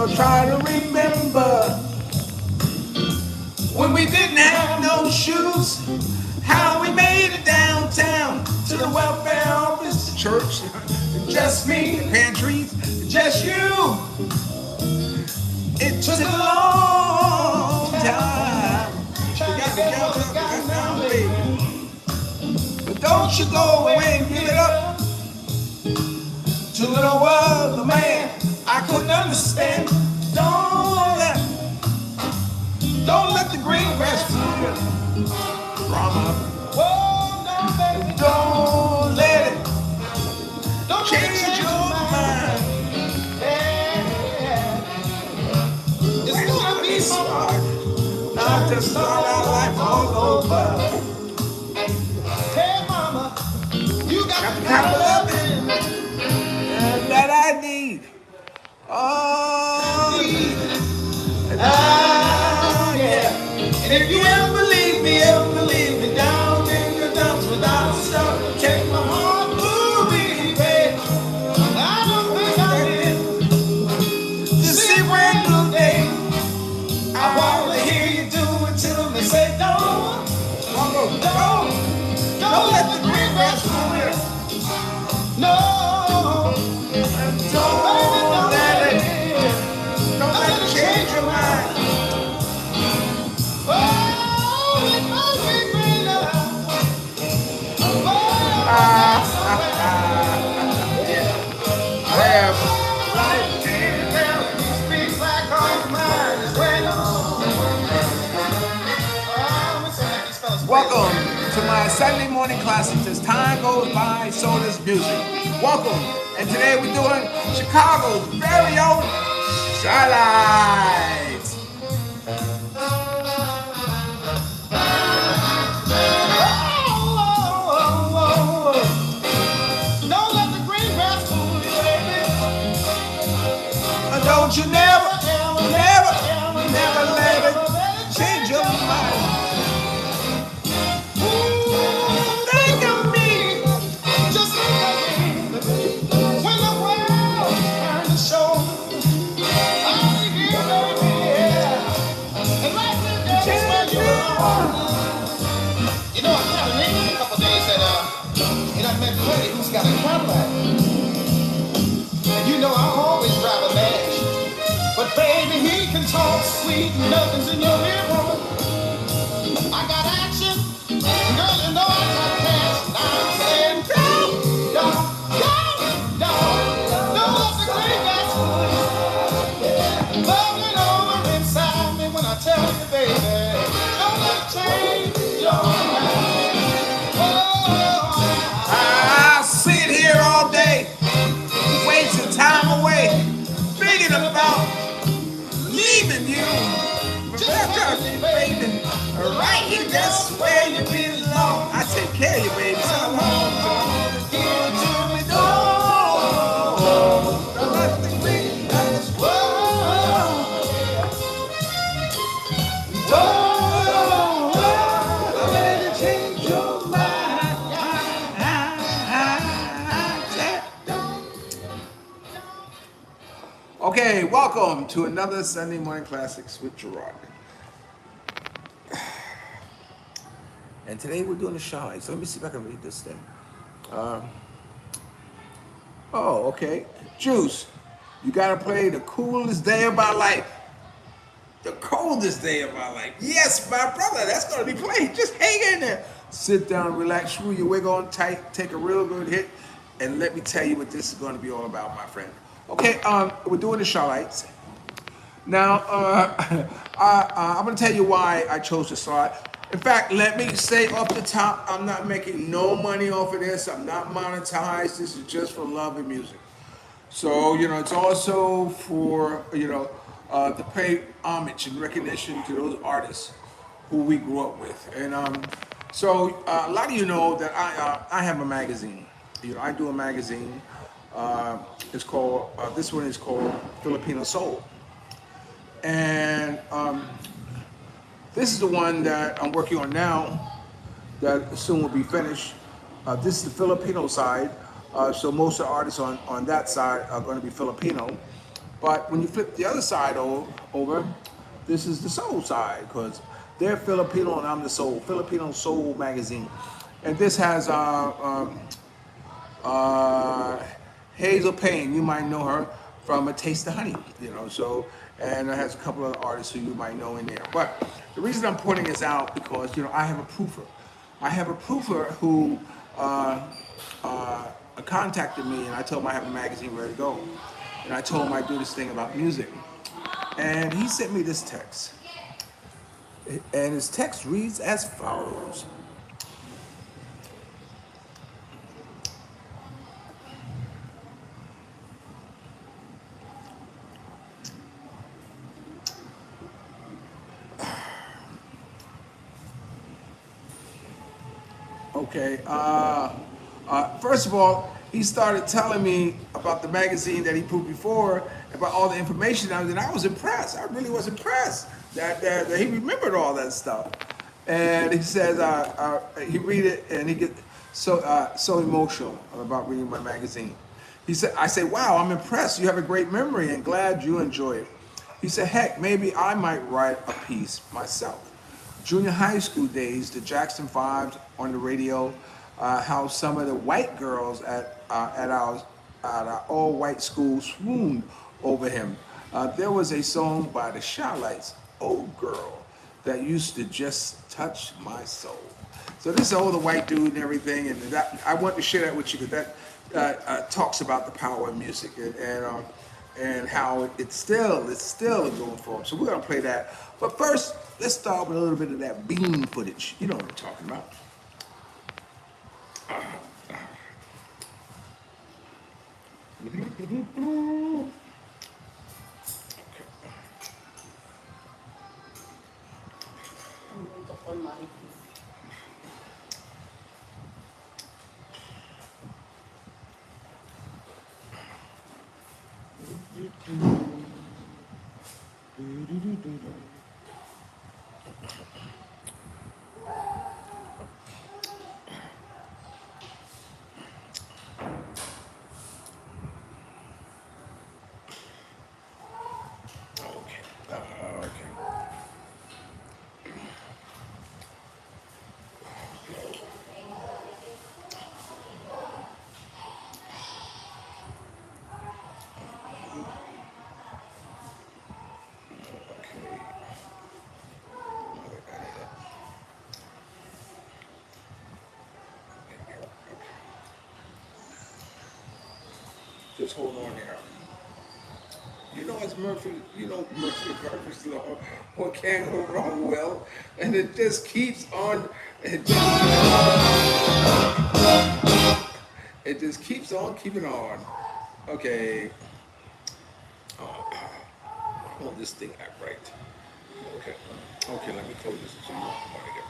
I'll try to remember when we didn't have no shoes, how we made it downtown to the welfare office, the church, just me, the pantries, just you. It took a long time to get together now, baby. But don't you go away and give it up to little world, the man I couldn't understand. Don't let the green grass fool you. Drama. Whoa, no, baby. Don't let it change your mind. Yeah. It's gonna be so hard not to start our life all over. Hey, mama, you got the kind of loving that I need. Oh, yeah. And if you ever leave me down in the dumps without a stop, take my heart, movie, babe. I don't think I did. To see a brand new day, I wanna hear you do it till me say, don't let the green grass fool you. No, don't let it change your mind. Welcome to my Sunday morning classics. As time goes by, so does music. Welcome. And today we're doing Chicago's very own Starlights. Don't you never let it change your mind. Think of me, just think of me. When the world turns to show, I'll be here, baby, yeah. And like the days when you belong. You know, I got a name in a couple days that, and I met Freddie, who's got a Cadillac. And you know, I always drive a dash. But baby, he can talk sweet, nothing's in your ear, woman. I got action, girl, you know I got cash. Now I'm saying, don't let the green grass fool you. Bubbling over inside me when I tell you, baby, don't let it change your mind. Oh, I sit here all day, wasting time away, thinking about leaving you, baby, right here, that's where you belong. I take care of you, baby. So long, give it to me, don't let the green grass don't let it change your mind. Okay, welcome to another Sunday Morning Classics with Gerard. And today we're doing a shine. So let me see if I can read this thing. Okay. Juice, you gotta play the coolest day of my life. The coldest day of my life. Yes, my brother, that's gonna be played. Just hang in there. Sit down, relax, screw your wig on tight, take a real good hit, and let me tell you what this is gonna be all about, my friend. Okay, we're doing the Starlights. Now, I'm gonna tell you why I chose to start. In fact, let me say off the top, I'm not making no money off of this. I'm not monetized. This is just for love and music. So, you know, it's also for, to pay homage and recognition to those artists who we grew up with. And so a lot of you know that I have a magazine. I do a magazine. It's called, this one is called Filipino Soul. And this is the one that I'm working on now that soon will be finished. This is the Filipino side. So most of the artists on that side are going to be Filipino. But when you flip the other side over, this is the soul side because they're Filipino and I'm the soul. Filipino Soul magazine, and this has uh, Hazel Payne. You might know her from A Taste of Honey, you know. So, and it has a couple of artists who you might know in there. But the reason I'm pointing this out because I have a proofer. I have a proofer who contacted me, and I told him I have a magazine ready to go, and I told him I do this thing about music, and he sent me this text, and his text reads as follows. Okay. First of all, he started telling me about the magazine that he put before, about all the information, and I was impressed. I really was impressed that he remembered all that stuff. And he says he read it and he get so emotional about reading my magazine. He said, I say, wow, I'm impressed. You have a great memory and glad you enjoy it. He said, heck, maybe I might write a piece myself. Junior high school days, the Jackson 5s on the radio, how some of the white girls at our all-white school swooned over him. There was a song by the Shylights, "Old Girl," that used to just touch my soul. So this is an older white dude and everything, and I want to share that with you because that talks about the power of music and how it's still going for him. So we're gonna play that. But first, let's start with a little bit of that bean footage. You know what I'm talking about. Just hold on there. It's Murphy, Murphy's Law. What can't go wrong well? And it just keeps on, it just keeps on keeping on. Okay. I want this thing act right. Okay, let me close this so you want to get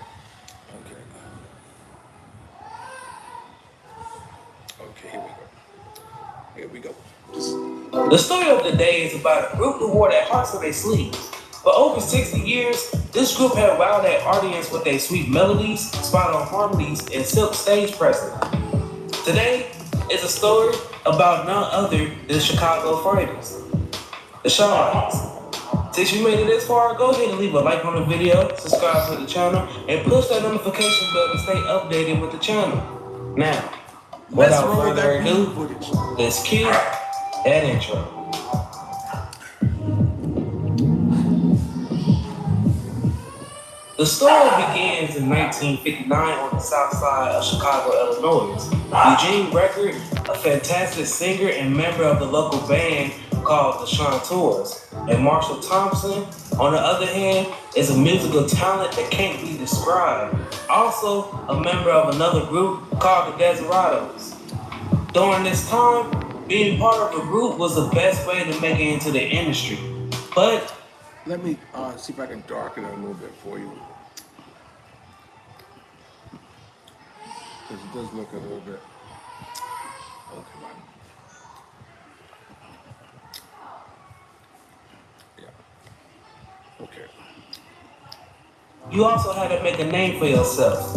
Okay, here we go. The story of the day is about a group who wore their hearts on their sleeves. For over 60 years, this group had wowed their audience with their sweet melodies, spot-on harmonies, and silk stage presence. Today is a story about none other than Chicago Fighters, the Shines. Since you made it this far, go ahead and leave a like on the video, subscribe to the channel, and push that notification bell to stay updated with the channel. Now, without further ado, let's cue that intro. The story begins in 1959 on the south side of Chicago, Illinois. Eugene Record, a fantastic singer and member of the local band called the Chanteurs, and Marshall Thompson, on the other hand, is a musical talent that can't be described. Also, a member of another group called the Desperados. During this time, being part of a group was the best way to make it into the industry. But let me see if I can darken it a little bit for you. Because it does look a little bit. Oh, come on. Yeah. Okay. You also had to make a name for yourself.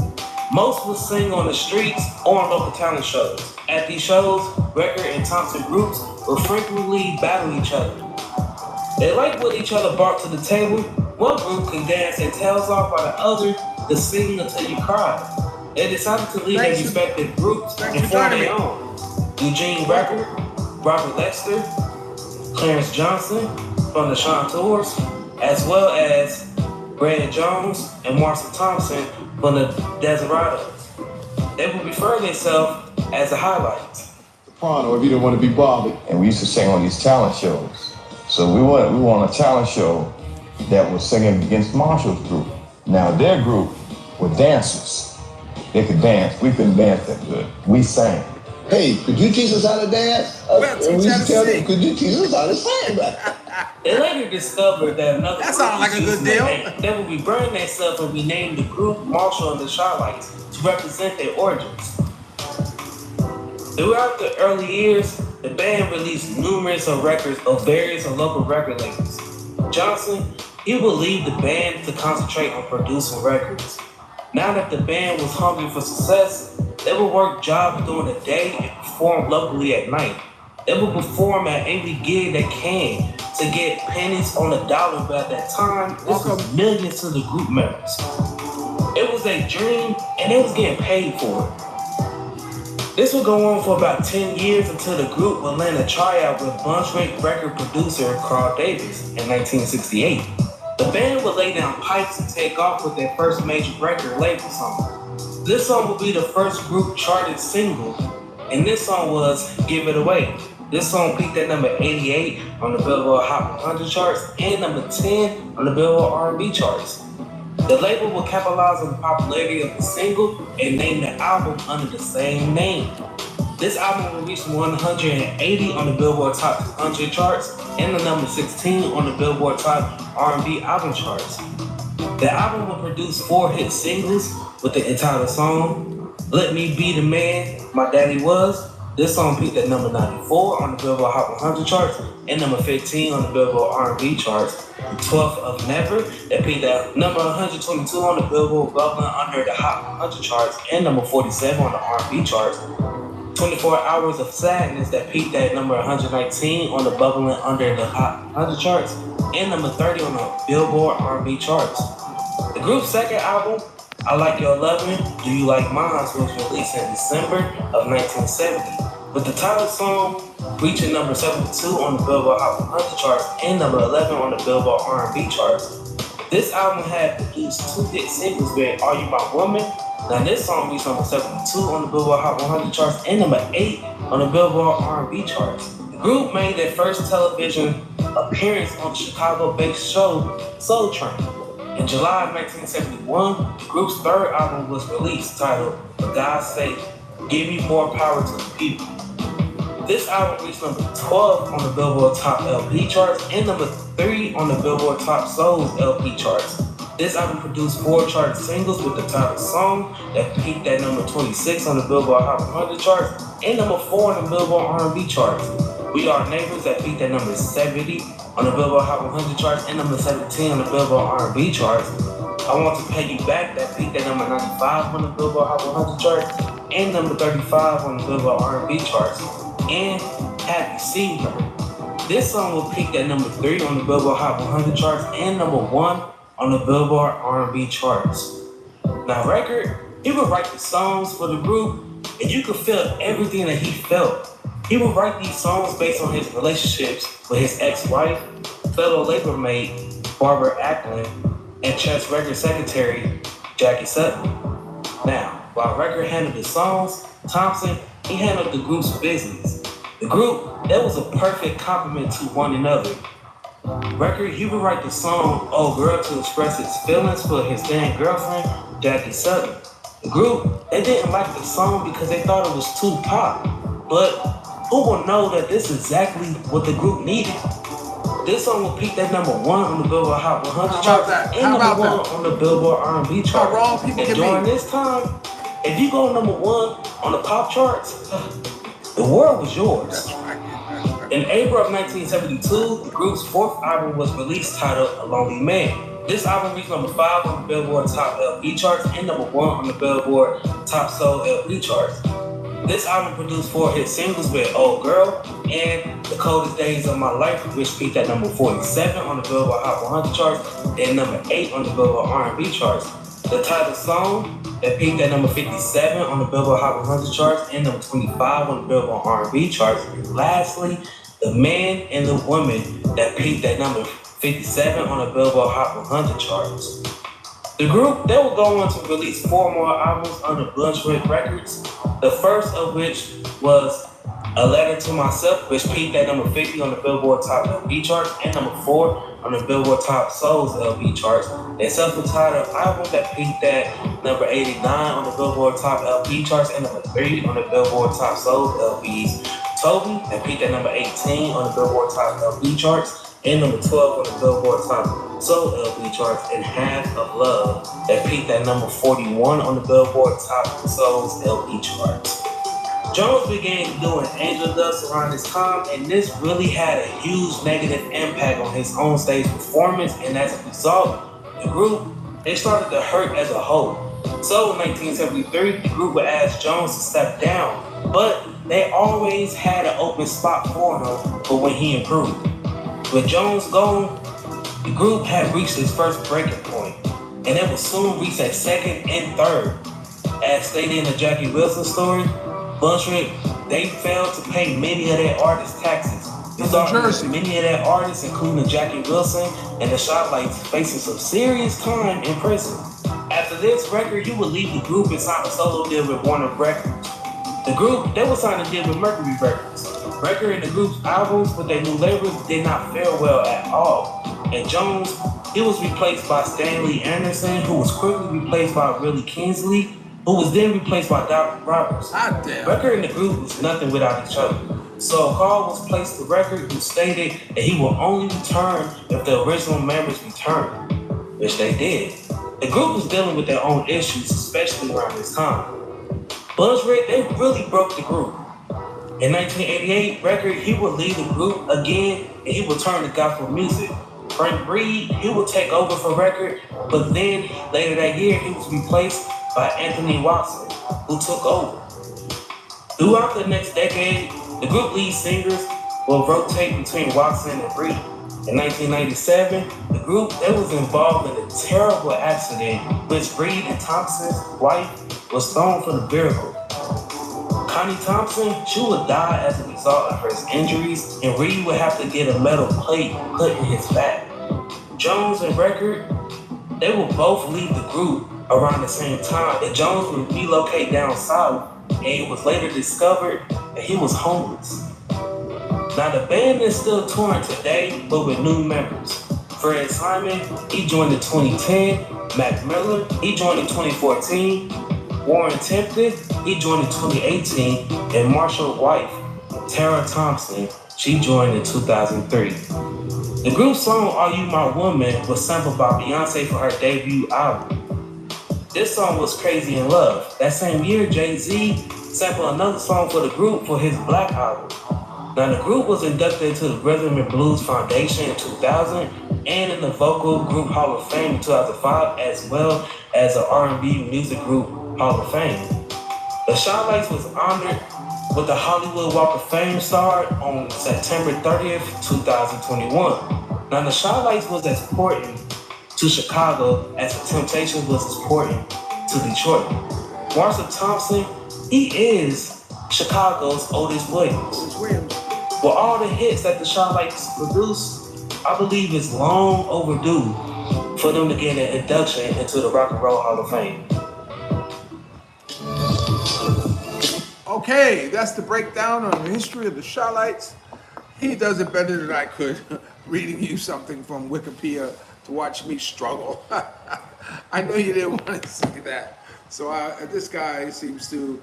Most would sing on the streets or on local talent shows. At these shows, Record and Thompson groups would frequently battle each other. They like what each other brought to the table. One group can dance their tails off while the other can sing until you cry. They decided to leave their Thanks for- respective groups thanks and for form joining their me. own. Eugene Record, Robert Lester, Clarence Johnson from the Chanteurs, as well as Brad Jones and Marcel Thompson from the Desperados. They would refer themselves as the Highlights. Soprano if you didn't want to be bothered. And we used to sing on these talent shows. So we won a talent show that was singing against Marshall's group. Now their group were dancers. They could dance. We couldn't dance that good. We sang. Hey, could you teach us how to dance? Well, teach And we how used to to tell sing. them, could you teach us how to sing? They later discovered that another That sounds like a good deal. They would rebrand themselves and rename the group Marshall and the Highlights to represent their origins. Throughout the early years, the band released numerous records of various local record labels. Johnson, he would leave the band to concentrate on producing records. Now that the band was hungry for success, they would work jobs during the day and perform locally at night. They would perform at every gig they can to get pennies on the dollar, but at that time, this was millions to the group members. It was a dream, and they was getting paid for it. This would go on for about 10 years until the group would land a tryout with Brunswick record producer Carl Davis in 1968. The band would lay down pipes and take off with their first major record label song. This song would be the first group charted single, and this song was Give It Away. This song peaked at number 88 on the Billboard Hot 100 charts and number 10 on the Billboard R&B charts. The label would capitalize on the popularity of the single and name the album under the same name. This album would reach 180 on the Billboard Top 200 charts and the number 16 on the Billboard Top R&B album charts. The album would produce 4 hit singles with the entitled song Let Me Be the Man My Daddy Was. This song peaked at number 94 on the Billboard Hot 100 charts and number 15 on the Billboard R&B charts. 12th of Never, that peaked at number 122 on the Billboard Bubbling Under the Hot 100 charts and number 47 on the R&B charts. 24 Hours of Sadness, that peaked at number 119 on the Bubbling Under the Hot 100 charts and number 30 on the Billboard R&B charts. The group's second album, I Like Your Lovin', Do You Like Mine, was released in December of 1970, with the title song reaching number 72 on the Billboard Hot 100 charts and number 11 on the Billboard R&B charts. This album had produced 2 hit singles being Are You My Woman? Now this song reached number 72 on the Billboard Hot 100 charts and number 8 on the Billboard R&B charts. The group made their first television appearance on the Chicago-based show Soul Train. In July of 1971, the group's third album was released, titled For God's Sake, Give Me More Power to the People. This album reached number 12 on the Billboard Top LP charts and number 3 on the Billboard Top Soul LP charts. This album produced 4 chart singles with the title song that peaked at number 26 on the Billboard Hot 100 charts and number 4 on the Billboard R&B charts. We Are Neighbors, that peaked at number 70 on the Billboard Hot 100 charts and number 17 on the Billboard R&B charts. I Want to Pay You Back, that peaked at number 95 on the Billboard Hot 100 charts and number 35 on the Billboard R&B charts. And Have You Seen Her? This song will peak at number 3 on the Billboard Hot 100 charts and number 1 on the Billboard R&B charts. Now Record, he would write the songs for the group, and you could feel everything that he felt. He would write these songs based on his relationships with his ex-wife, fellow labor mate Barbara Acklin, and Chess Record secretary Jackie Sutton. Now, while Record handled the songs, Thompson, he handled the group's business. The group, that was a perfect complement to one another. Record, he would write the song Oh Girl to express his feelings for his then girlfriend, Jackie Sutton. The group, they didn't like the song because they thought it was too pop. But who will know that this is exactly what the group needed? This song will peak at number 1 on the Billboard Hot 100 charts and number 1 on the Billboard R&B chart. And during this time, if you go number 1 on the pop charts, the world was yours. In April of 1972, the group's 4th album was released, titled A Lonely Man. This album reached number 5 on the Billboard Top LP charts and number 1 on the Billboard Top Soul LP charts. This album produced 4 hit singles with Old Girl and The Coldest Days of My Life, which peaked at number 47 on the Billboard Hot 100 charts and number 8 on the Billboard R&B charts. The title song that peaked at number 57 on the Billboard Hot 100 charts and number 25 on the Billboard R&B charts. And lastly, The Man and the Woman that peaked at number 57 on the Billboard Hot 100 charts. The group, they will go on to release 4 more albums under Brunswick Records, the first of which was A Letter to Myself, which peaked at number 50 on the Billboard Top LP charts and number 4 on the Billboard Top Souls LP charts. Their self-titled album that peaked at number 89 on the Billboard Top LP charts and number 3 on the Billboard Top Souls LPs. Toby, that peaked at number 18 on the Billboard Top LP charts and number 12 on the Billboard Top Soul LP charts, and Half of Love that peaked at number 41 on the Billboard Top Souls LP charts. Jones began doing Angel Dust around this time, and this really had a huge negative impact on his own stage performance, and as a result, the group, they started to hurt as a whole. So in 1973, the group would ask Jones to step down, but they always had an open spot for him for when he improved. With Jones gone, the group had reached its first breaking point, and it would soon reach a second and third. As stated in the Jackie Wilson story, Brunswick, they failed to pay many of their artists' taxes, resulting in many of their artists, including Jackie Wilson and the Shotlights, facing some serious time in prison. After this record, he would leave the group and sign a solo deal with Warner Records. The group, they would sign a deal with Mercury Records. Record and the group's albums with their new labels did not fare well at all. And Jones, he was replaced by Stanley Anderson, who was quickly replaced by Willie Kingsley, who was then replaced by Dr. Roberts. Record and the group was nothing without each other. So a call was placed to Record, who stated that he will only return if the original members returned, which they did. The group was dealing with their own issues, especially around this time. Brunswick, they really broke the group. In 1988, Record, he would lead the group again, and he would turn to gospel music. Frank Reed, he would take over for Record, but then later that year, he was replaced by Anthony Watson, who took over. Throughout the next decade, the group lead singers will rotate between Watson and Reed. In 1997, the group, they was involved in a terrible accident, which Reed and Thompson's wife was thrown from the vehicle. Connie Thompson, she would die as a result of her injuries, and Reed would have to get a metal plate put in his back. Jones and Record, they would both leave the group around the same time, and Jones would relocate down south, and it was later discovered that he was homeless. Now the band is still touring today, but with new members. Fred Simon, he joined in 2010. Mac Miller, he joined in 2014. Warren Tempted, he joined in 2018, and Marshall's wife, Tara Thompson, she joined in 2003. The group's song Are You My Woman was sampled by Beyonce for her debut album. This song was Crazy in Love. That same year, Jay-Z sampled another song for the group for his Black album. Now the group was inducted into the Rhythm and Blues Foundation in 2000 and in the Vocal Group Hall of Fame in 2005, as well as the R&B Music Group Hall of Fame. The Shotlights was honored with the Hollywood Walk of Fame star on September 30th, 2021. Now the Shotlights was as important to Chicago as the Temptations was as important to Detroit. Marshall Thompson, he is Chicago's Otis Williams. With all the hits that the Shotlights produced, I believe it's long overdue for them to get an induction into the Rock and Roll Hall of Fame. Okay, that's the breakdown on the history of the Shotlights. He does it better than I could, reading you something from Wikipedia to watch me struggle. I know you didn't want to see that. So this guy seems to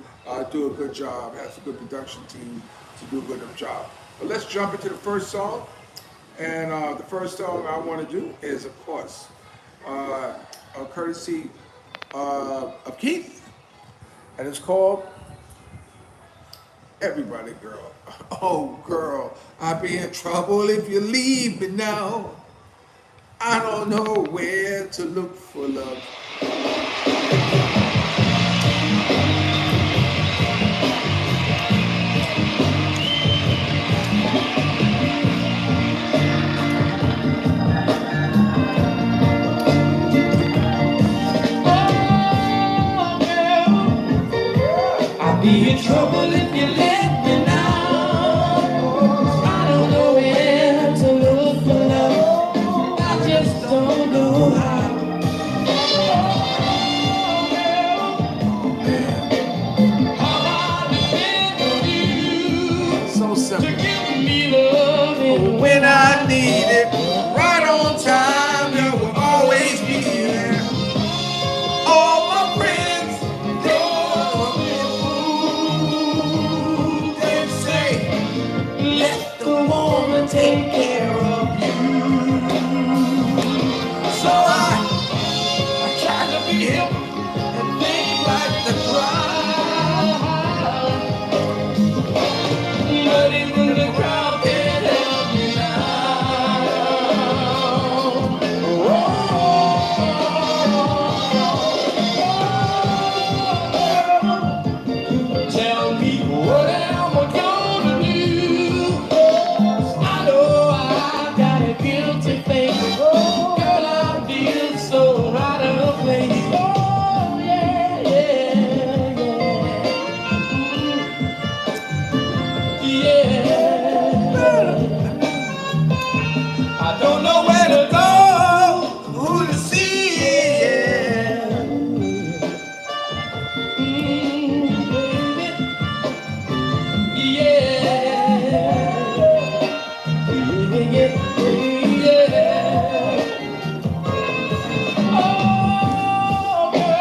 do a good job, has a good production team to do a good enough job. But let's jump into the first song. And the first song I want to do is, of course, a courtesy of Keith. And it's called Everybody Girl. Oh, girl, I'll be in trouble if you leave me now. I don't know where to look for love. me loving when I need it, right on time, you will always be there. All my friends, they say, let the woman take care of you. So I try to be hip and think like the crowd, but even the crowd can't help me now. Tell me what am I gonna do? I know I've got a guilty face. Girl, I feel so out of place. Oh, yeah, yeah, yeah. Yeah. I don't know where to go, who to see.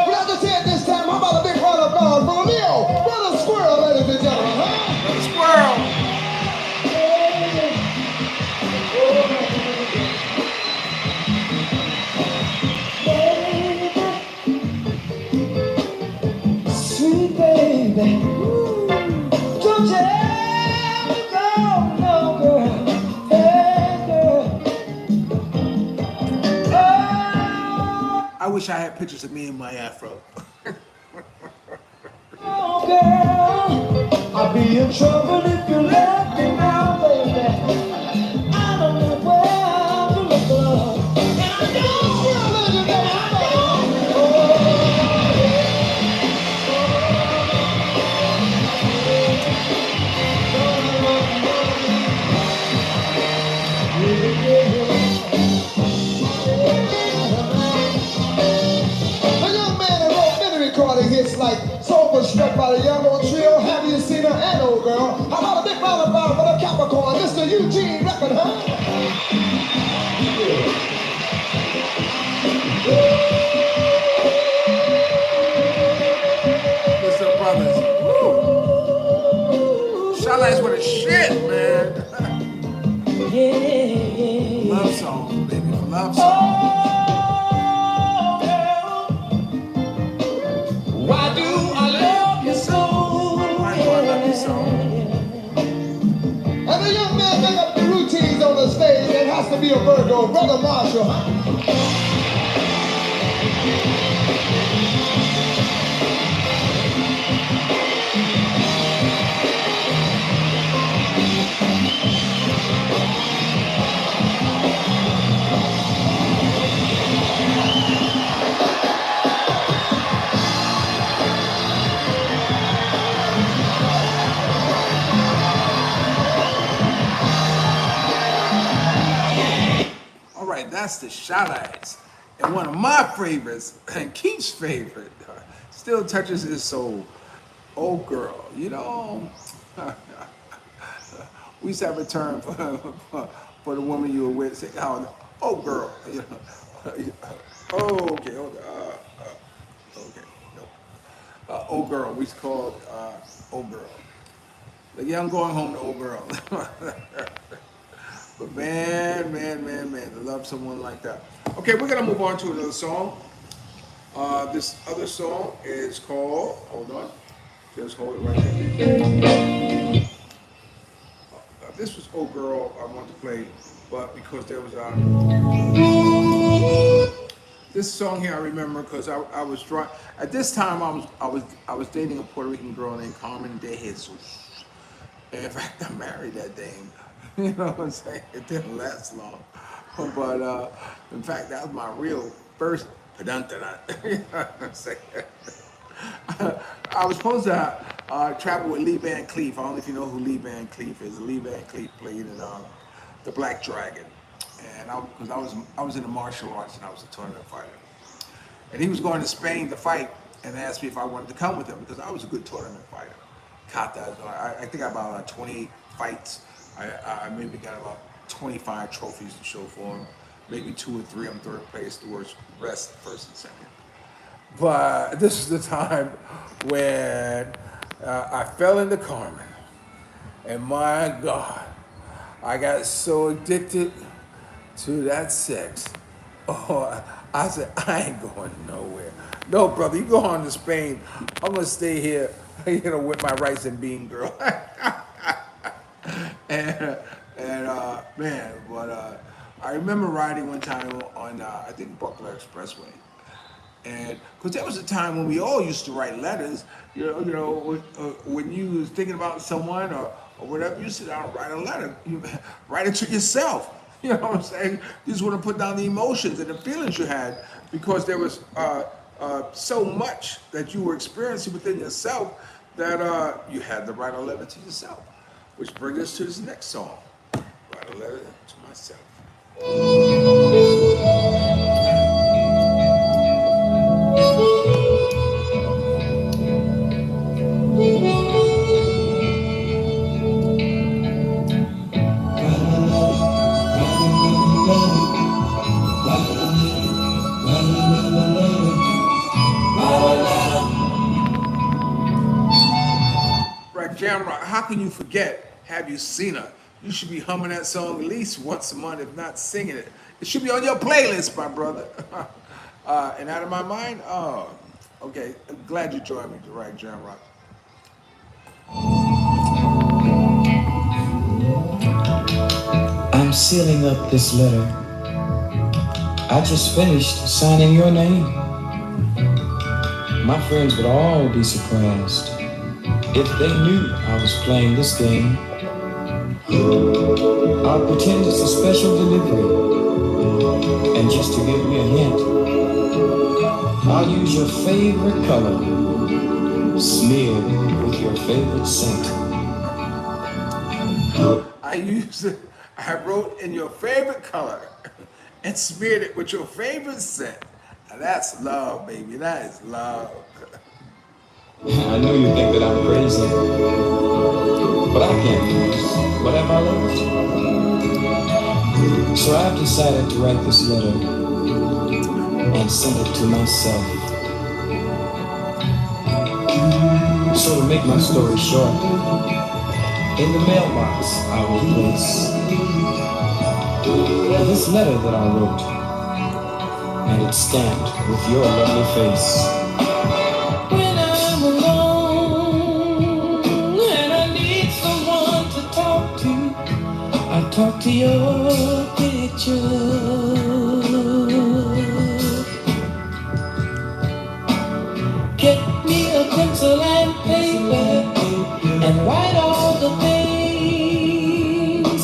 But I just said this time, how about a big round of applause for Leo, brother Squirrel, ladies and gentlemen, huh? Brother Squirrel. Sweet baby, don't you ever go, no girl, hey girl. I wish I had pictures of me and my afro. Oh girl, I'll be in trouble if you let me now, baby. I don't know where to look for. And I don't feel it today, a young man that wrote many recording hits like Soulful Step by the Young Old Trio, Have You Seen Her, and Old Girl. How about a big round of applause for the Capricorn, Mr. Eugene Record, huh? What's up, brothers? Woo! Shala's with a shit, man. Love song, baby. Love song. Why do I love you so? Why do I love you so? And the young man make up the routines on the stage that has to be a Virgo, Brother Marshall, huh? All right, that's the Shalites. And one of my favorites, and Keith's favorite, still touches his soul. Oh, girl. You know, we used to have a term for the woman you were with, say, oh, girl. You know, oh, okay, hold on. Okay, no. Oh, girl. We used to call it oh, girl. Like, yeah, I'm going home to old girl. But man, to love someone like that. Okay, we're gonna move on to another song. This other song is called, hold on, just hold it right there. This was Oh Girl I wanted to play, but because there was this song here I remember because I was drunk. At this time I was dating a Puerto Rican girl named Carmen de Jesus. And in fact, I married that dame. You know what I'm saying? It didn't last long. But in fact, that was my real first pedantana. You know what I'm saying? I was supposed to travel with Lee Van Cleef. I don't know if you know who Lee Van Cleef is. Lee Van Cleef played in The Black Dragon. And I was in the martial arts and I was a tournament fighter. And he was going to Spain to fight and asked me if I wanted to come with him because I was a good tournament fighter. Kata, I think I about 28 fights I maybe got about 25 trophies to show for them. Maybe 2 or 3 I'm third place, the rest first and second. But this is the time when I fell into Carmen. And my God, I got so addicted to that sex. Oh, I said, I ain't going nowhere. No, brother, you go on to Spain. I'm gonna stay here, with my rice and bean girl. and man, but I remember riding one time on I think Buckler Expressway, and because that was a time when we all used to write letters. When you was thinking about someone or whatever, you sit down and write a letter. You write it to yourself. You know what I'm saying? You just want to put down the emotions and the feelings you had because there was so much that you were experiencing within yourself that you had to write a letter to yourself. Which brings us to this next song. Write a letter to myself. Gerard, how can you forget? Have you seen her? You should be humming that song at least once a month, if not singing it. It should be on your playlist, my brother. And out of my mind, oh, okay. I'm glad you joined me, right, Gerard. I'm sealing up this letter. I just finished signing your name. My friends would all be surprised if they knew I was playing this game. I'll pretend it's a special delivery. And just to give you a hint, I'll use your favorite color, smeared with your favorite scent. I wrote in your favorite color and smeared it with your favorite scent. Now that's love, baby. That is love. I know you think that I'm crazy, but I can't lose what have I loved. So I've decided to write this letter and send it to myself. So to make my story short, in the mailbox I will place this letter that I wrote, and it's stamped with your lovely face. Talk to your picture. Get me a pencil and paper and write all the things.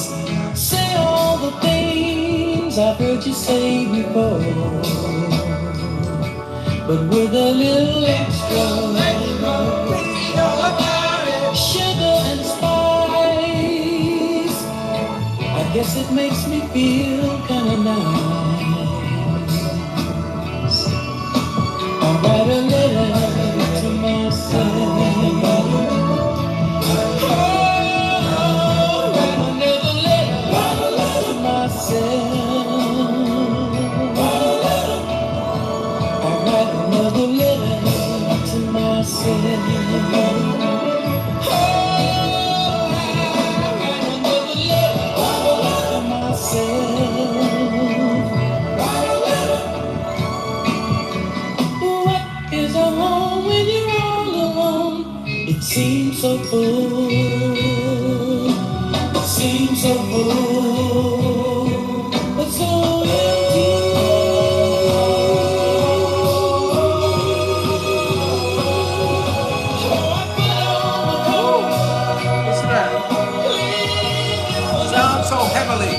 Say all the things I've heard you say before, but with a little extra sugar and spice. I guess it makes me feel kinda nice. I'll write a letter to myself. I'll write another letter to myself. I'll write another letter to myself. Seems so full, seems so full, but so empty. What's that? Sounds so heavily.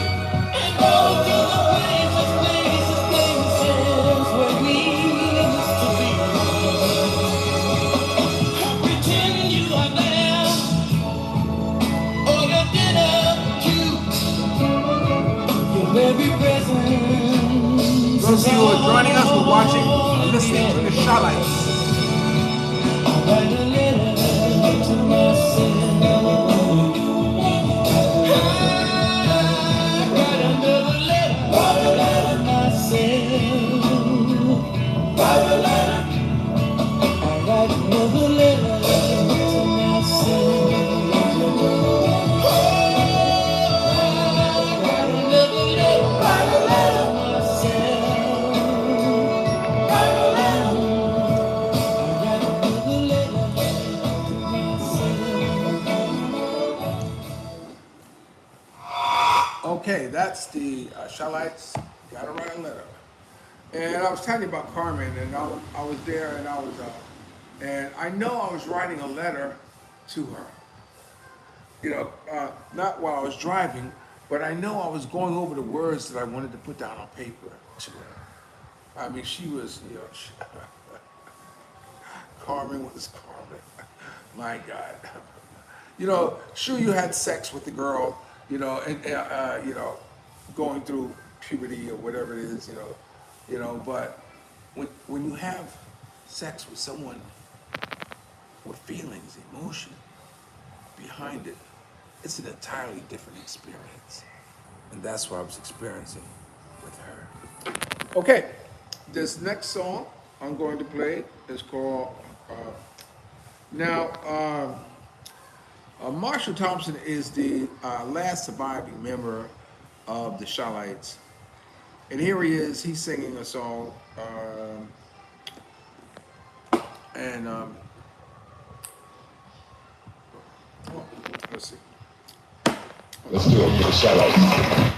Those of you who are joining us, we're watching and listening to the Shalites. Write a letter to myself. Okay, that's the Shalites. Gotta write a letter. And I was telling you about Carmen, and I was there, and I know I was writing a letter to her. Not while I was driving, but I know I was going over the words that I wanted to put down on paper to her. I mean, she was, Carmen was Carmen. My God. Sure, you had sex with the girl, and going through puberty or whatever it is, but when you have sex with someone with feelings, emotion behind it, it's an entirely different experience. And that's what I was experiencing with her. Okay, this next song I'm going to play is called, now, Marshall Thompson is the last surviving member of the Shalites. And here he is, he's singing a song, and let's see. Let's do it for the Shalites.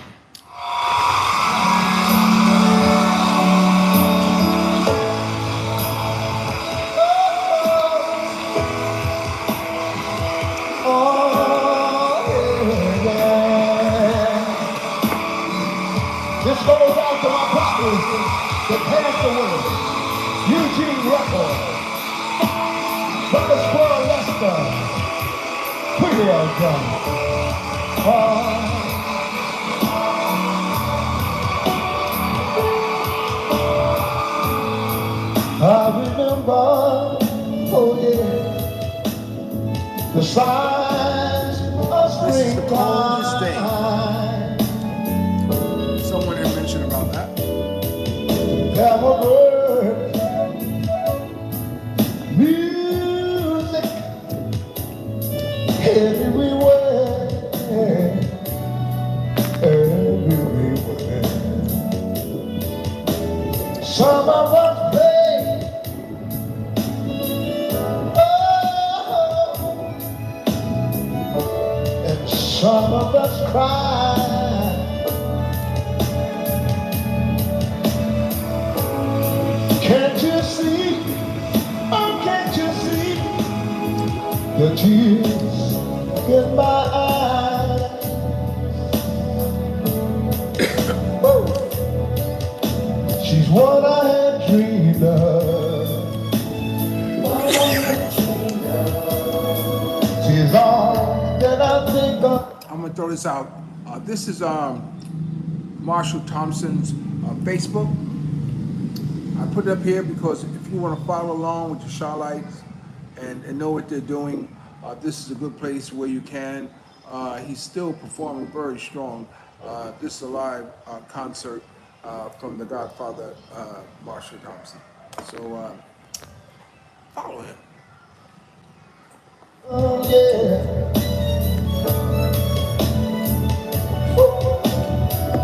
This goes out to my partners that passed away. Eugene Rucker, Brother Squirrel Lester, pretty old drum. I remember, oh yeah, the signs of This is the coldest springtime. day. Someone had mentioned about that. There were birds, music everywhere, everywhere. Some of us played, oh, and some of us cried. Can't you see? Oh, can't you see the tears in my eyes? Woo. She's what I had dreamed of. She's all that I think of. I'm gonna throw this out. This is Marshall Thompson's Facebook. I put it up here because if you want to follow along with the Shalites and know what they're doing, this is a good place where you can. He's still performing very strong. This is a live concert from the Godfather, Marshall Thompson. So follow him. Oh yeah.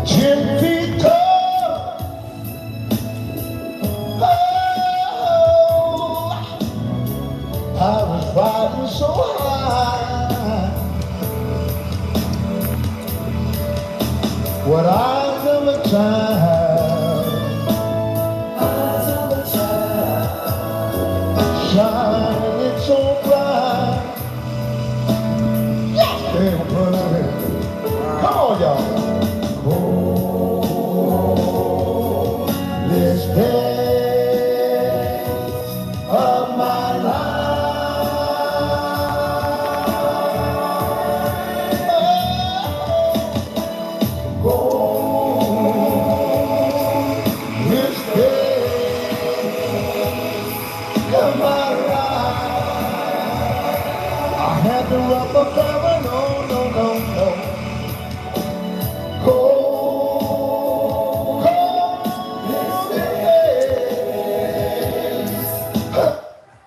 10 feet tall. Oh, I was riding so high. What eyes of a child, shining so bright. Hey, brother, come on, y'all. Oh, this day of my life. Oh, this day of my life. I had to rub a feather, no, no, no, no.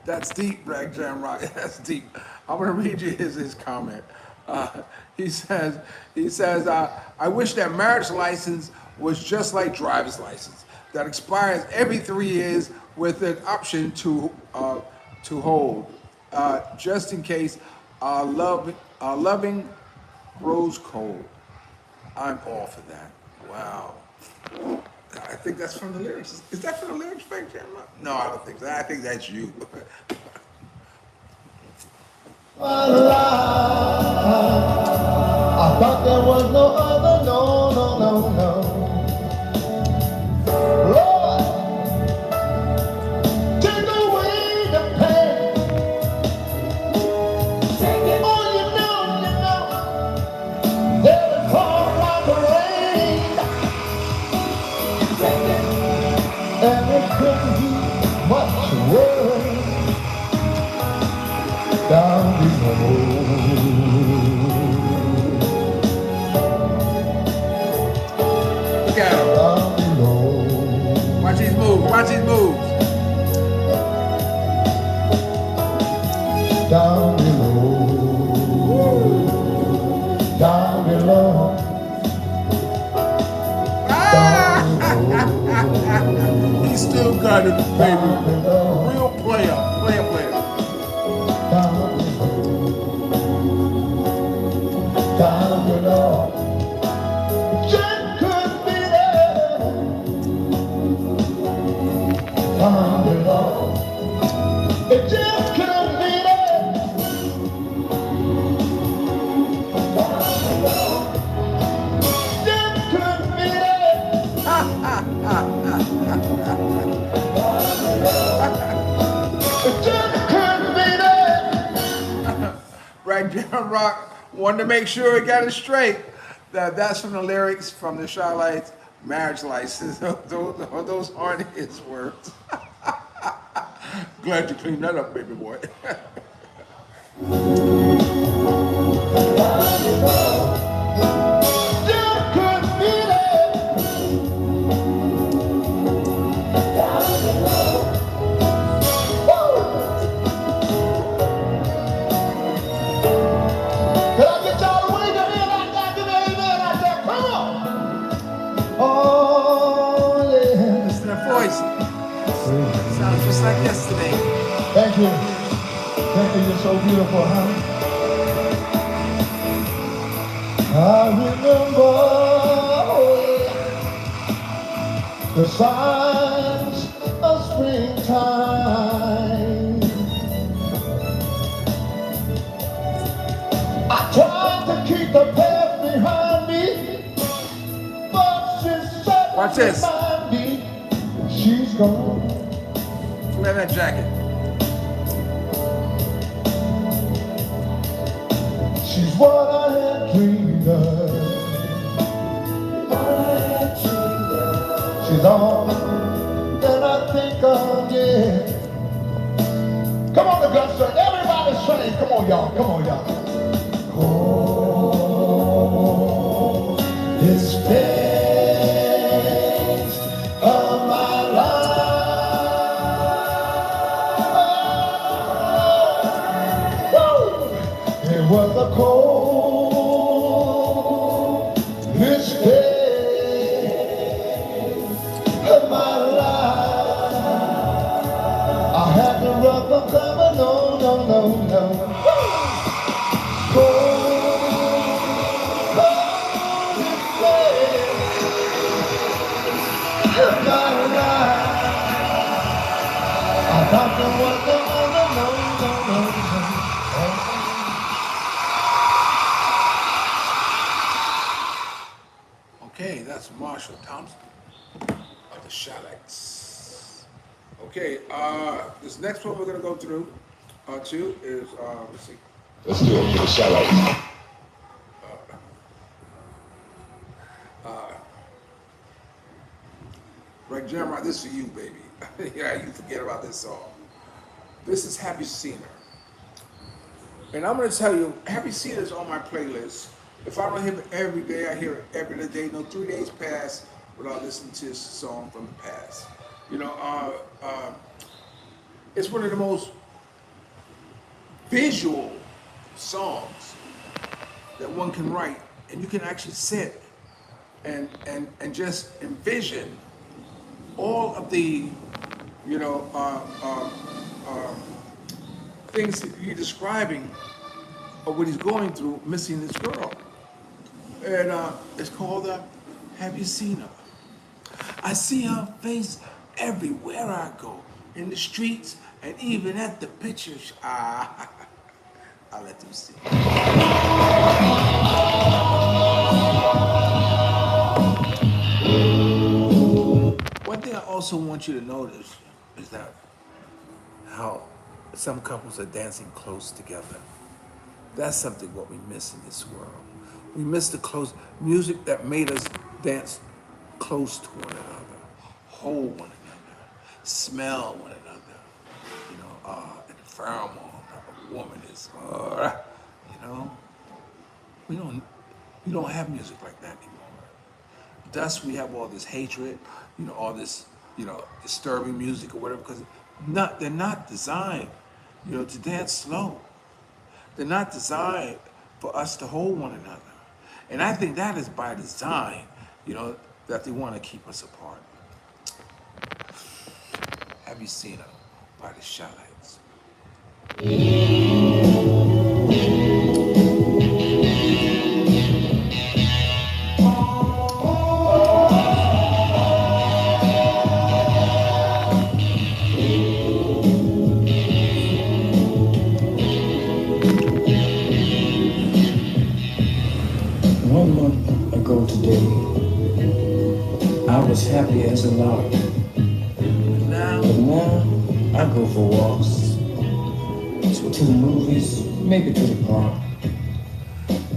That's deep, Black Jam Rock. That's deep. I'm gonna read you his comment. He says, I wish that marriage license was just like driver's license that expires every 3 years with an option to hold, just in case our loving grows cold. I'm all for that. Wow. I think that's from the lyrics. Is that from the lyrics, Frank Cameron? No, I don't think so. I think that's you. I thought there was no other, no, no, no, no. Lord, take away the pain. Oh, you know, there is far like the rain. And it couldn't be much worse down below. Look at him. Down below. Watch these moves. Watch these moves. Down below. Down below. Ah! He still got it, baby. Real player. Player. Down below. Just couldn't be there. Down below. It just couldn't be there. Just couldn't be there. It just couldn't be there. Right, Gerard wanted to make sure he got it straight. That's from the lyrics from the Charlotte's marriage license. Those aren't his words. Glad you cleaned that up, baby boy. Just couldn't be there. Woo! Can I get y'all to wave your hand like that? Give me an amen out there. Come on. Oh, yeah. Listen to the voice. Sounds just like yesterday. Thank you. Thank you. You're so beautiful, huh? I remember the signs of springtime. I tried to keep the past behind me, but she's Watch this. behind me. She's gone. Wear that jacket. She's what I had dreamed of. She's all that I think of, yeah. Come on, the guns, sir. Everybody sing. Come on, y'all. Come on, y'all. Oh, this phase of my life. Woo! It was a cold, this day of my life. I had to run the cover, no, no, no, no. Cold, this day of my life. I thought there was no other, no, no, no, no. Okay, that's Marshall Thompson of the Charlottes. Okay, this next one we're gonna go through to is let's see. Let's do it for the Charlottes. Right, Gerard, this is for you, baby. Yeah, you forget about this song. This is Happy Seen Her. And I'm gonna tell you, Happy Seen Her is on my playlist. If I don't hear it every day, I hear it every day. No 3 days pass without listening to this song from the past. You know, it's one of the most visual songs that one can write, and you can actually sit and just envision all of the, you know, things that you're describing of what he's going through, missing this girl. And it's called Have You Seen Her? I see her face everywhere I go, in the streets and even at the pictures. I'll let them see. One thing I also want you to notice is that how some couples are dancing close together. That's something what we miss in this world. We miss the close music that made us dance close to one another, hold one another, smell one another. You know, and the pheromone of a woman is, you know, we don't have music like that anymore. Thus, we have all this hatred, you know, all this, you know, disturbing music or whatever, because they're not designed, you know, to dance slow. They're not designed for us to hold one another. And I think that is by design, you know, that they want to keep us apart. Have You Seen Her by the Shylights? One month ago today, I was happy as a lark. But now I go for walks, to the movies, maybe to the park.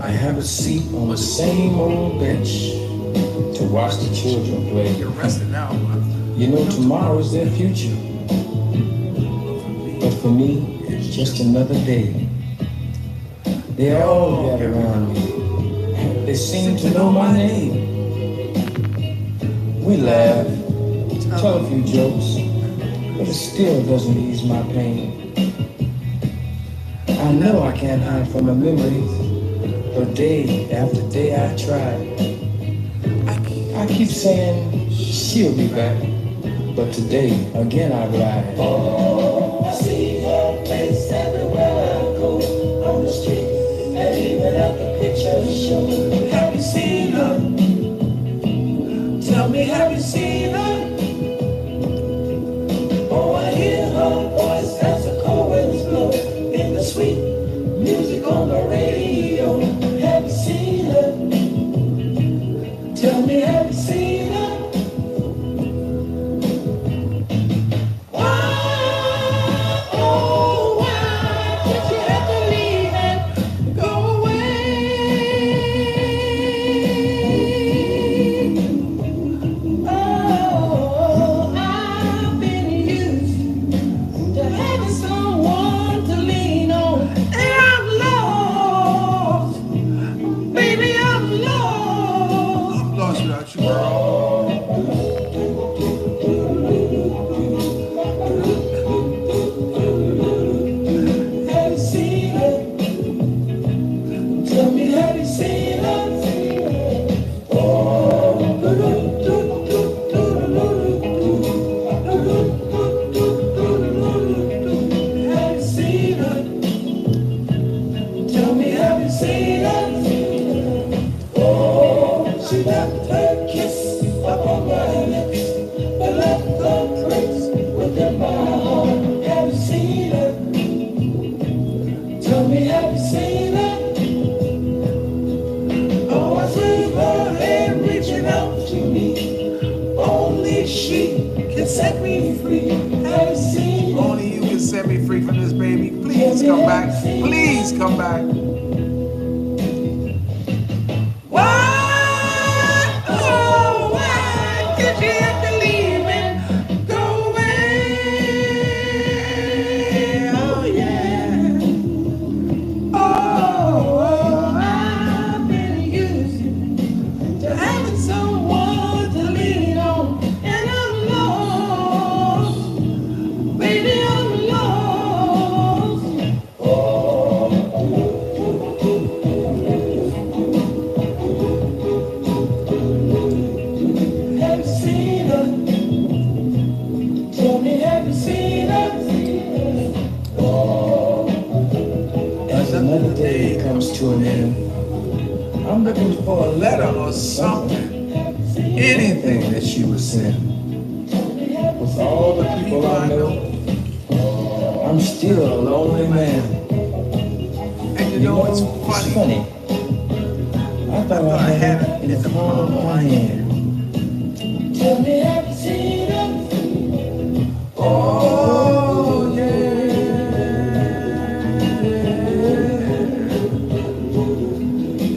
I have a seat on the same old bench to watch the children play. You're resting now. You know, tomorrow is their future. But for me, it's just another day. They all gather around me. They seem to know my name. We laugh, tell a few jokes, but it still doesn't ease my pain. I know I can't hide from the memories, but day after day I try. I keep saying she'll be back, but today again I ride. Oh, I see her face everywhere I go, on the street and even at the picture show. Have you seen her? Tell me, have you seen her? Oh, I hear her voice as the cold winds blow in the sweet music on the radio. Have you seen her? Tell me, have you seen her? Why, oh, why did you have to leave and go away? Oh, I've been used to having someone to lean on, and I'm lost, baby, I'm lost. I'm lost without you, girl. Have you seen her? Tell me, have you seen her? Oh, have you seen her? Tell me, have you seen her? Oh, she left her kiss upon my lips, but left the prints within my heart. Have you seen her? Tell me, have you seen her? Oh, I see her hand reaching out to me. Only she can set me free. Have you seen her? Only you can set me free from this, baby. Please come back. Please come back. Why, oh, why did you have to leave and go away? Oh, yeah. Oh, I've been used to having someone to lean on, and I'm lost, baby, I'm lost. Oh, or something, anything that she was in. With all the people I know, I'm still a lonely man. And you know what's It's funny? I thought I had it in the palm of my hand. Tell me, have you seen her? Oh yeah.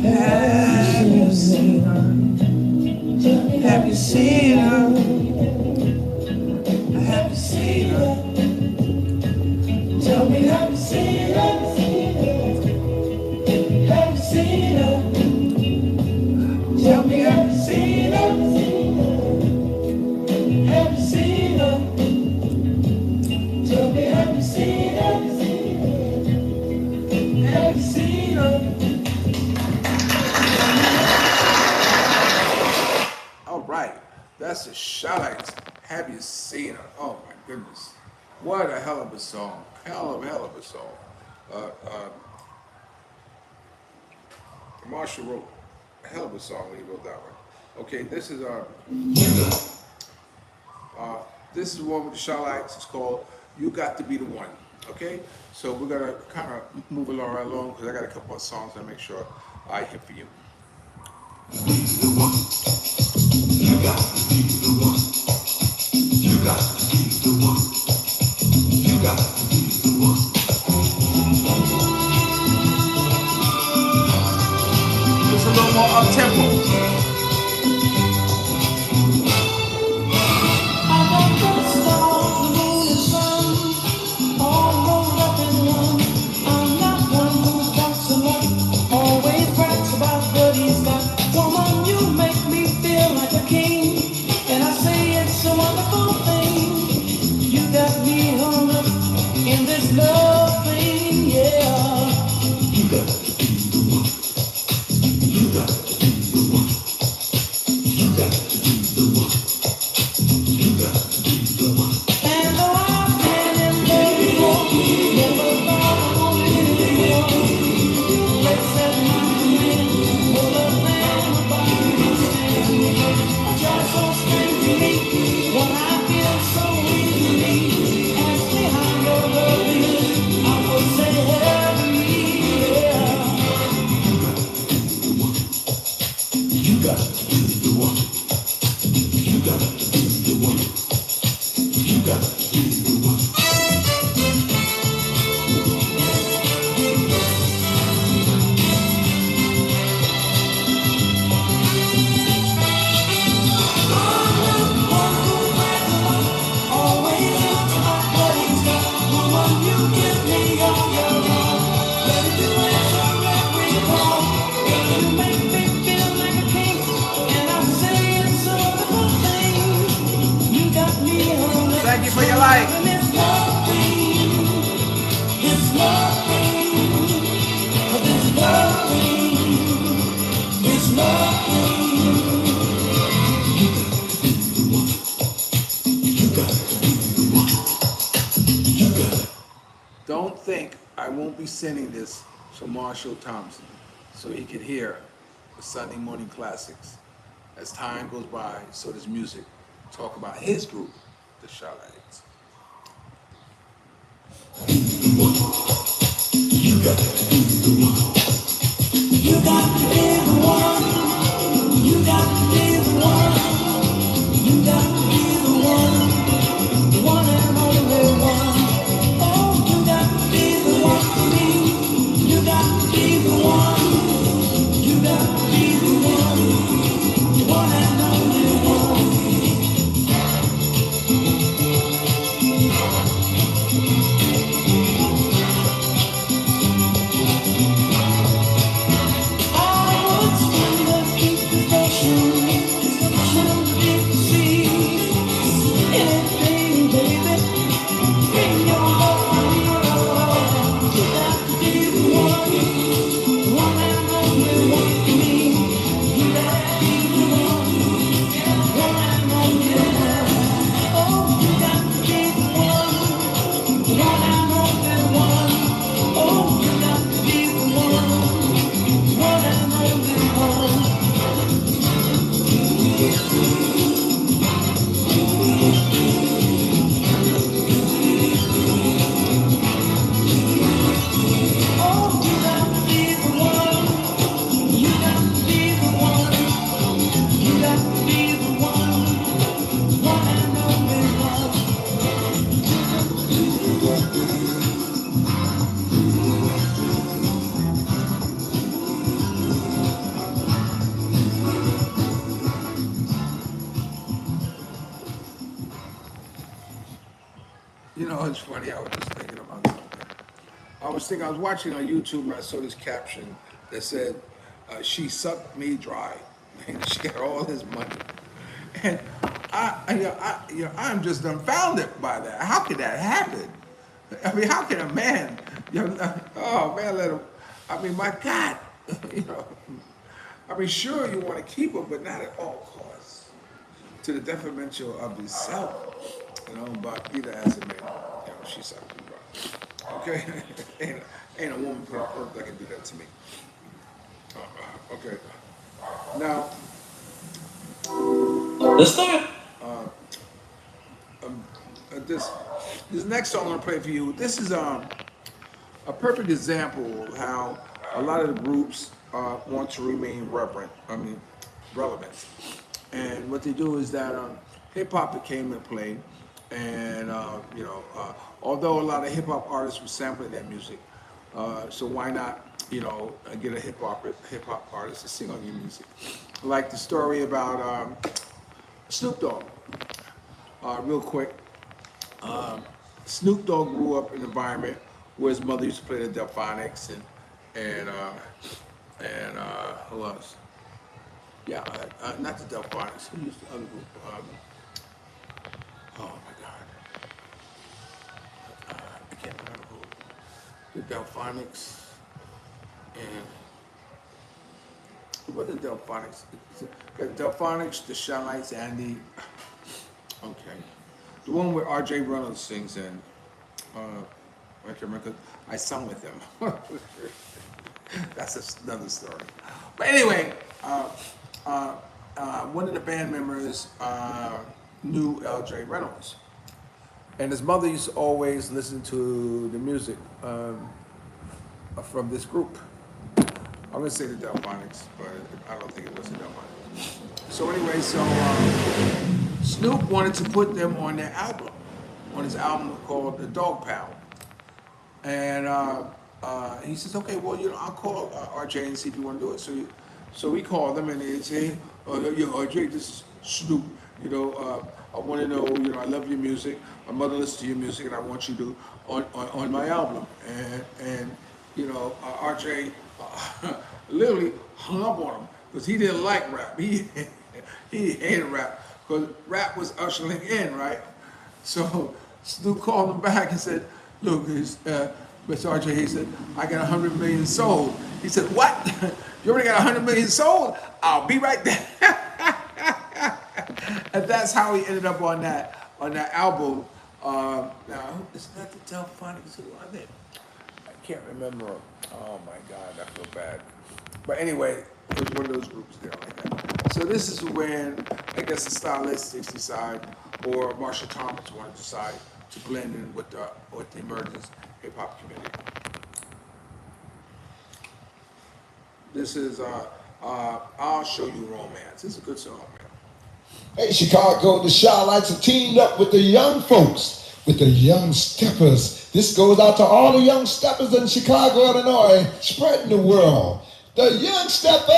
Have you seen her? Have you seen her? Have you seen her? Tell me, have you seen her? Have you seen her? Tell me, have you seen her? Have you seen her? Tell me, have you seen her? Have you seen her? All right, that's the Shalites. Have you seen her? Oh my goodness, what a hell of a song! Hell of a song. Marshall wrote a hell of a song when he wrote that one. Okay, this is one with the Shalites. It's called "You Got to Be the One." Okay, so we're gonna kind of move along right along because I got a couple of songs to make sure I hit for you. Just a little more up tempo. Thank you for your life. Don't think I won't be sending this to Marshall Thompson so he can hear the Sunday morning classics. As time goes by, so does music. Talk about his group, the Shalites. You got to be the one. You got to be the one. You got to be the one. You got to be the one. The one and only one. Oh, you got to be the one for me. You got to be the one. You got to be the one. The one and only one. I You know, it's funny. I was just thinking about something. I was watching on YouTube and I saw this caption that said, "She sucked me dry." And she got all his money, and I'm just dumbfounded by that. How could that happen? I mean, how can a man, oh man, let him? I mean, my God, you know. I mean, sure you want to keep her, but not at all costs. To the detrimental of yourself, you know. But either as it may, she sucked me dry. Okay, ain't a woman put on earth that can do that to me. Okay. Now, The story. this next song I'm gonna play for you. This is a perfect example of how a lot of the groups want to remain relevant. And what they do is that hip hop became in play, and although a lot of hip hop artists were sampling that music, so why not get a hip hop artist to sing on your music? Like the story about Snoop Dogg. Real quick, Snoop Dogg grew up in an environment where his mother used to play the Delphonics and who else? Yeah, not the Delphonics. Who used the other group? Oh my God, I can't remember who. The Delphonics and what the Delphonics? The Delphonics, the Shalites, Andy. Okay, the one where R.J. Reynolds sings in. I can't remember 'cause I sung with them. That's another story. But anyway, one of the band members knew L.J. Reynolds, and his mother used to always listen to the music from this group. I'm gonna say the Delphonics, but I don't think it was the Delphonics. So anyway, Snoop wanted to put them on their album, on his album called The Dog Pound. And he says, okay, well, I'll call RJ and see if you want to do it. So we called them and they say, RJ, this is Snoop. I want to know, I love your music. My mother listens to your music, and I want you to on my album. And RJ literally hung up on him because he didn't like rap. He hated rap because rap was ushering in, right? So Snoop called him back and said, look, Mr. RJ, he said, I got 100 million sold. He said, what? You already got 100 million sold? I'll be right there. And that's how he ended up on that album. Now, it's not the Delphonics, who are they? I can't remember. Oh my God, I feel bad. But anyway, it was one of those groups there like that. So this is when, I guess, the stylists decide, or Marshall Thomas wanted to decide to blend in with the emerging hip hop community. This is I'll Show You Romance. This is a good song, man. Hey, Chicago, the Charlottes have teamed up with the young folks, with the young steppers. This goes out to all the young steppers in Chicago, Illinois, spreading the world. The young steppers!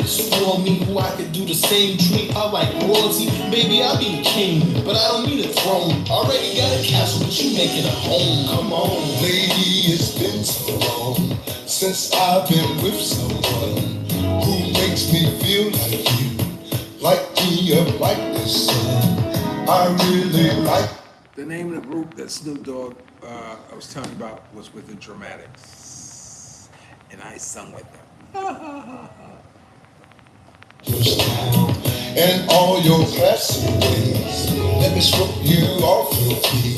Spoil me who I could do the same treat. I like royalty, baby, I'll be the king, but I don't need a throne. Already got a castle, but you make it a home. Come on, Lady, it's been so long since I've been with someone who makes me feel like you, like me up like this sun. I really like. The name of the group that Snoop Dogg I was telling you about was with the Dramatics, and I sung with them. Your style and all your classy ways. Let me stroke you off your feet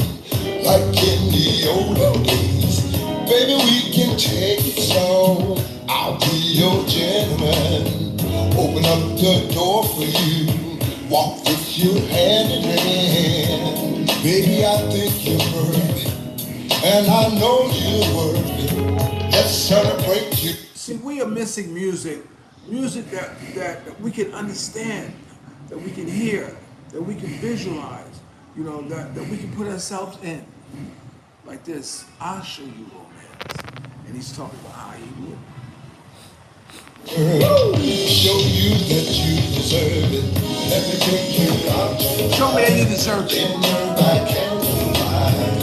like in the olden days. Baby, we can take it slow. I'll be your gentleman. Open up the door for you. Walk with you hand in hand. Baby, I think you're perfect, and I know you're worth it. Let's celebrate you. See, we are missing music that we can understand, that we can hear, that we can visualize, you know, that we can put ourselves in. Like this, I'll show you romance. And he's talking about how he would. Show you that you deserve it. Let me take you out to Show me that you deserve it. dinner by candlelight.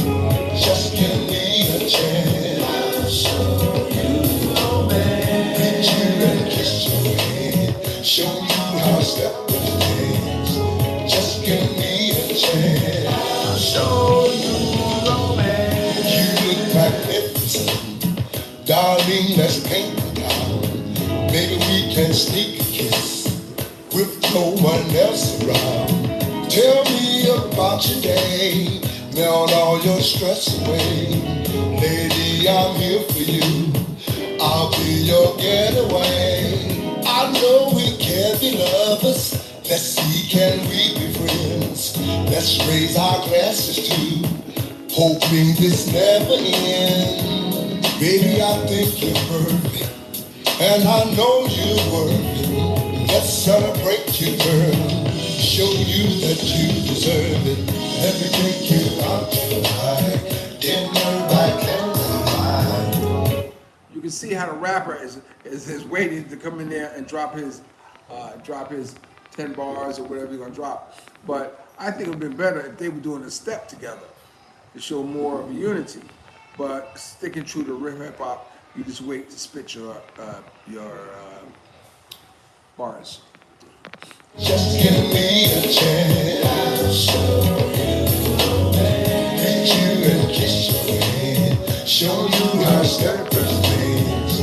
Just give me a chance. I'll show you romance. Meet you and kiss your hand. Show you how step with dance. Just give me a chance. I'll show you romance. You look magnificent, darling. Let's paint the town. Maybe we can sneak a kiss with no one else around. Tell me about your day, melt all your stress away. Lady, I'm here for you. I'll be your getaway. I know we can be lovers. Let's see, can we be friends? Let's raise our glasses to hoping this never ends. Baby, I think you're perfect, and I know you're worth it. Let's celebrate you, girl. Show you that you deserve it. Let me take you out tonight. Dinner by candlelight. You can see how the rapper is waiting to come in there and drop his 10 bars or whatever he's gonna drop. But I think it would have been better if they were doing a step together to show more of a unity. But sticking true to real hip hop, you just wait to spit your bars. Just give me a chance. I'll show you romance. Meet you and kiss your hand. Show you how steppers dance.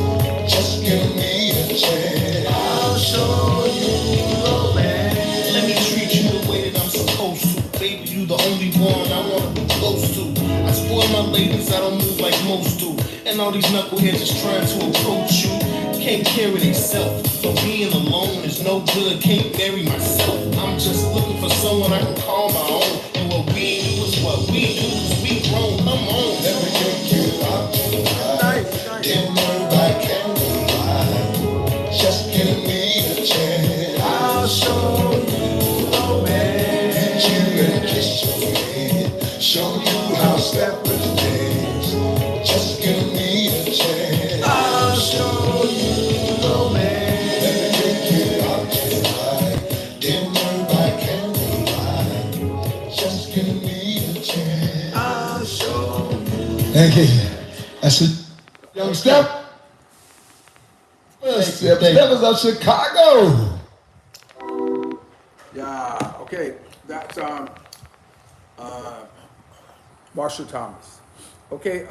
Just give me a chance. I'll show you romance. let me treat you the way that I'm supposed to. Baby, you the only one I wanna be close to. I spoil my ladies, I don't move like most do. And all these knuckleheads is trying to approach you. Can't carry themselves, but being alone is no good. Can't marry myself. I'm just looking for someone I can call my own. And what we do is what we do, 'cause we grown. Come on, Let me take you out tonight. Dinner by candlelight. Just give me a chance. I'll show you romance. Meet you and kiss your hand. Show you how steppers dance. Just give me a chance. I'll show you romance. Let me take you out tonight. Dinner by candlelight. Just give me a chance. I'll show you. Thank you. That's it. Young Step. Steppers of Chicago. Yeah, okay. That's Marshall Thomas. Okay,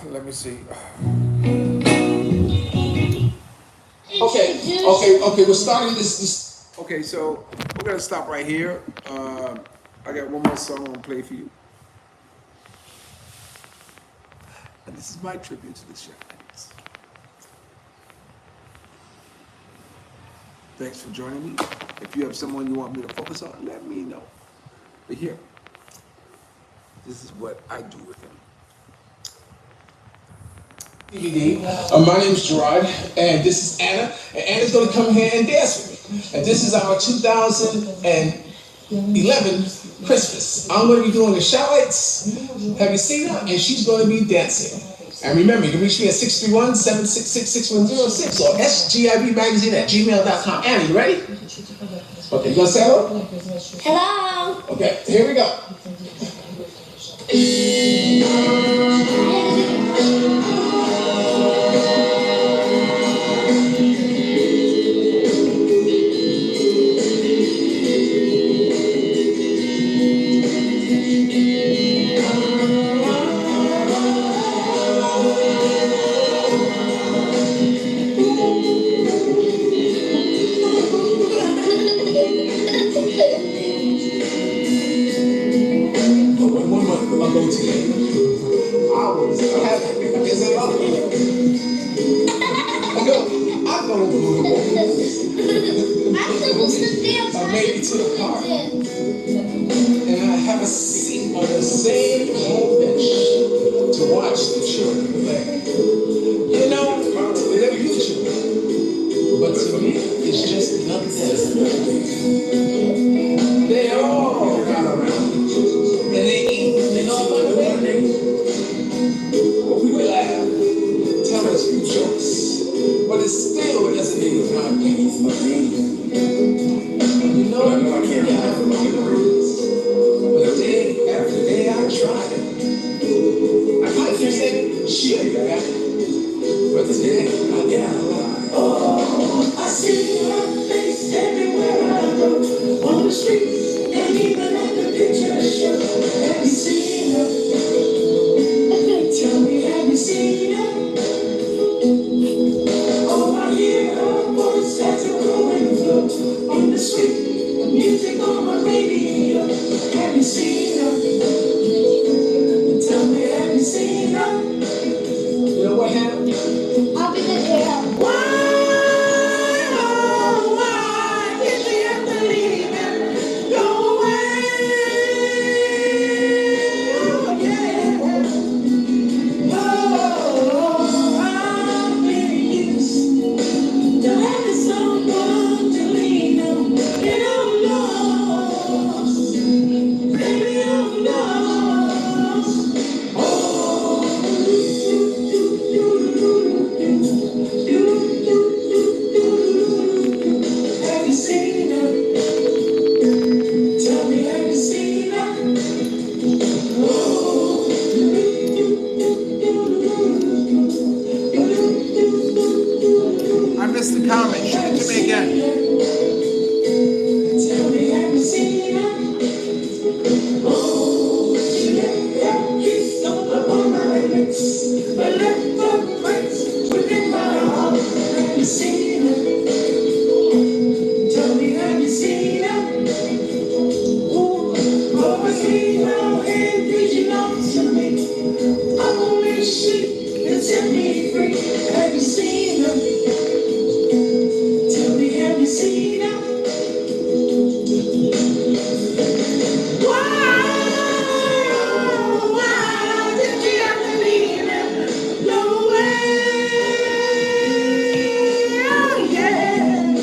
let me see. Okay, we're starting this. Okay, so we're gonna stop right here. I got one more song I'm gonna play for you. And this is my tribute to the Shepherds. Thanks for joining me. If you have someone you want me to focus on, let me know. But here, this is what I do with them. DVD. My name is Gerard, and this is Anna. And Anna's gonna come here and dance with me. And this is our 2011 Christmas. I'm gonna be doing the shout-outs. Have you seen her? And she's gonna be dancing. And remember, you can reach me at 631-766-6106 or sgibmagazine@gmail.com. Annie, you ready? Okay, you gonna say hello? Hello. Okay, here we go. One month ago, I go to I was happy because I go maybe to the car, and I have a seat on the same home bench to watch the children play. You know, they're good children, but to me, it's just another day. They all got around, and they eat, they know about the wedding. But we laugh, tell us few jokes, but it still doesn't mean it's not meaning for me. You know, I can't have a lot of words, but day after day I tried it. I might have said, shit, you got it. But today, I got a lot. Oh, I see her face everywhere I go, on the streets and even at the picture show. Have you seen her? Tell me, have you seen her? Oh, I hear her voice as a growing flow on the street, music on my radio. Have you seen her? Tell me, have you seen her? You know what happened? I'll be the girl. Why, oh, why did you have to leave him? Go away. Oh, yeah. Oh, I'm very used to having someone to lean on, and I'm lost. Baby, I'm lost. Oh, have you seen her? Tell me, have you seen her? I missed the comment. Shoot it to me again. Tell me, have you seen her? Oh, she left that kiss upon my lips, but left footprints within my heart. Have you seen her? Tell me, have you seen her? Oh, I see her hand reaching out to me. I'm only she can set me free. Have you seen her? Tell me, have you seen her? Why did you have to leave him? No way. Oh, yeah.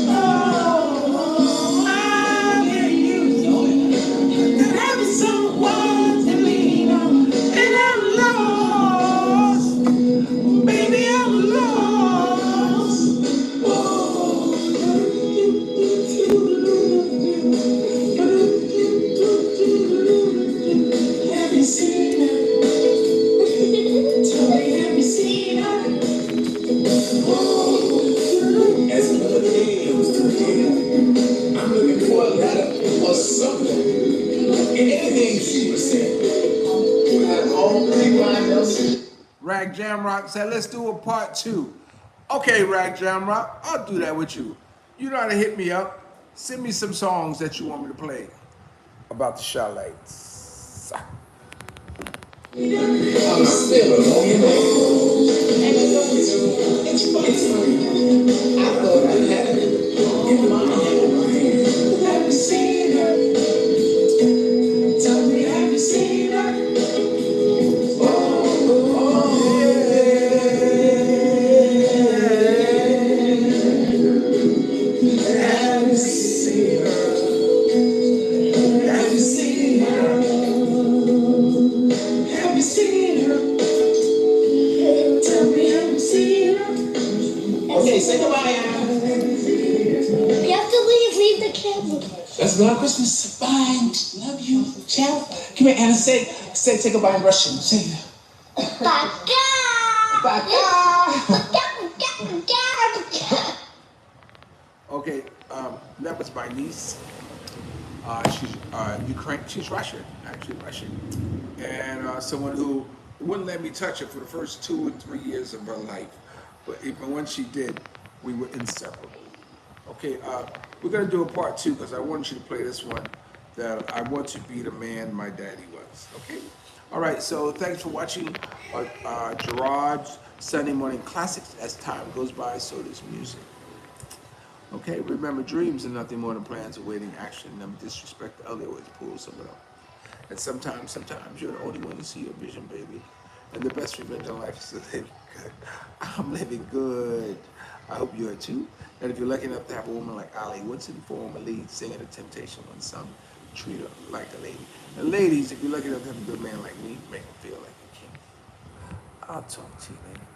Oh, I'm getting used to having someone to lean on, and I'm lost. Baby, I'm lost. Have you seen her? Tell me, have you seen her? As another day comes to an end, I'm looking for a letter or something. Anything she was saying. Without all everybody else. Rag Jamrock said, let's do a part 2. Okay, Rag Jamrock, I'll do that with you. You know how to hit me up. Send me some songs that you want me to play about the Charlottes. I'm still a lonely man. And you know it's funny. I thought I had it in my hand. Have you seen her? Tell me, have you seen her? Have you seen her? Have you seen her? Have you seen her? about it. You have to leave the camera. Let's go. Christmas. Bye. Love you. Ciao. Come here, Anna. Say, take a bye in Russian. Say, Пока. Okay, that was my niece. She's Ukraine. She's Russian, actually Russian, and someone who wouldn't let me touch her for the first 2 or 3 years of her life. But even when she did, we were inseparable. Okay, we're gonna do a part 2 because I want you to play this one. That I want to be the man my daddy was. Okay. All right. So thanks for watching Gerard's Sunday Morning Classics. As time goes by, so does music. Okay, remember, dreams are nothing more than plans awaiting action. Never disrespect the other, always pull someone up. And sometimes you're the only one to see your vision, baby. And the best revenge in life is to live good. I'm living good. I hope you are too. And if you're lucky enough to have a woman like Ali Woodson, former lead singer of Temptation, when some treat her like a lady. And ladies, if you're lucky enough to have a good man like me, make him feel like a king. I'll talk to you later.